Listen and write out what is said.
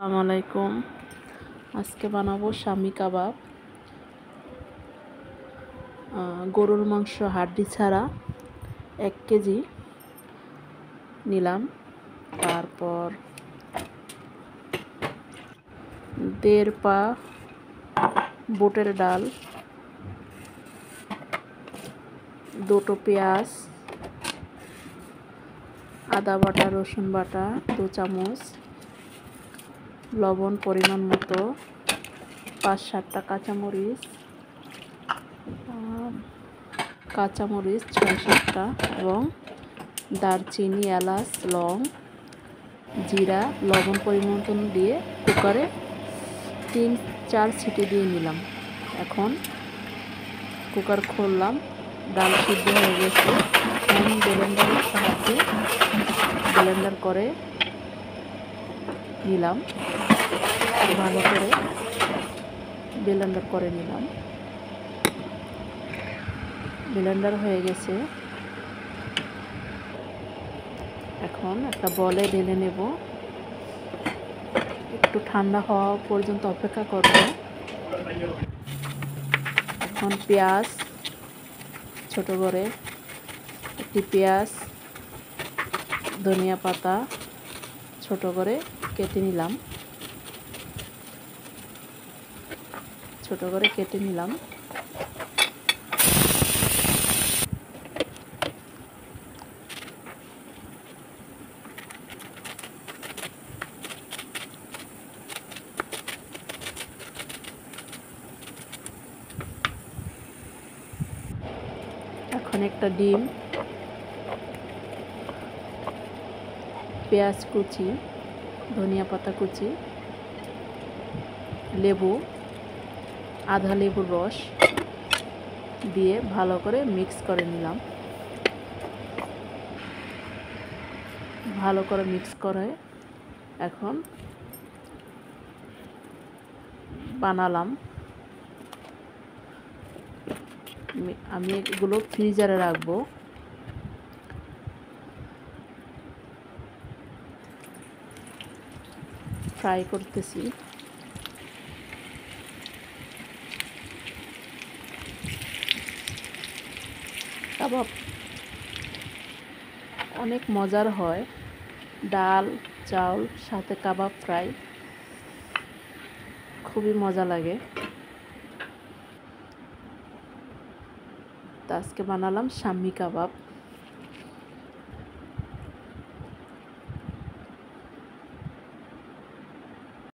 আসসালামু আলাইকুম। আজকে বানাবো শামি কাবাব। গরুর মাংস হাড্ডি ছাড়া 1 কেজি নিলাম। তারপর 1.5 পা বুটের ডাল, 2টো পেঁয়াজ, আদা বাটা, রসুন বাটা 2 চামচ, লবণ পরিমাণ মতো, 5-7টা কাঁচামরিচ, 6-7টা এবং দারচিনি, এলাচ, লং, জিরা, লবণ পরিমাণ মতন দিয়ে কুকারে 3-4 সিটি দিয়ে নিলাম। এখন কুকার খুললাম, ডাল সিদ্ধ হয়ে গেছে। এখন ব্লেন্ডারের সাহায্যে ব্লেন্ডার করে নিলাম, ভালো করে ব্লেন্ডার করে নিলাম। ব্লেন্ডার হয়ে গেছে। এখন একটা বলে ঢেলে নেব। একটু ঠান্ডা হওয়া পর্যন্ত অপেক্ষা করব। এখন পেঁয়াজ, ছোট করে একটি পেঁয়াজ, ধনিয়া পাতা ছোট করে কেটে নিলাম। এখন একটা ডিম, পেঁয়াজ কুচি, ধনিয়া পাতা কুচি, লেবু, আধা লেবুর রস দিয়ে ভালো করে মিক্স করে নিলাম। ভালো করে মিক্স করে এখন বানালাম। আমি এগুলো ফ্রিজারে রাখবো। ফ্রাই করতেছি। কাবাব অনেক মজার হয়। ডাল, চাউল সাথে কাবাব ফ্রাই খুবই মজা লাগে। তো আজকে বানালাম শামি কাবাব।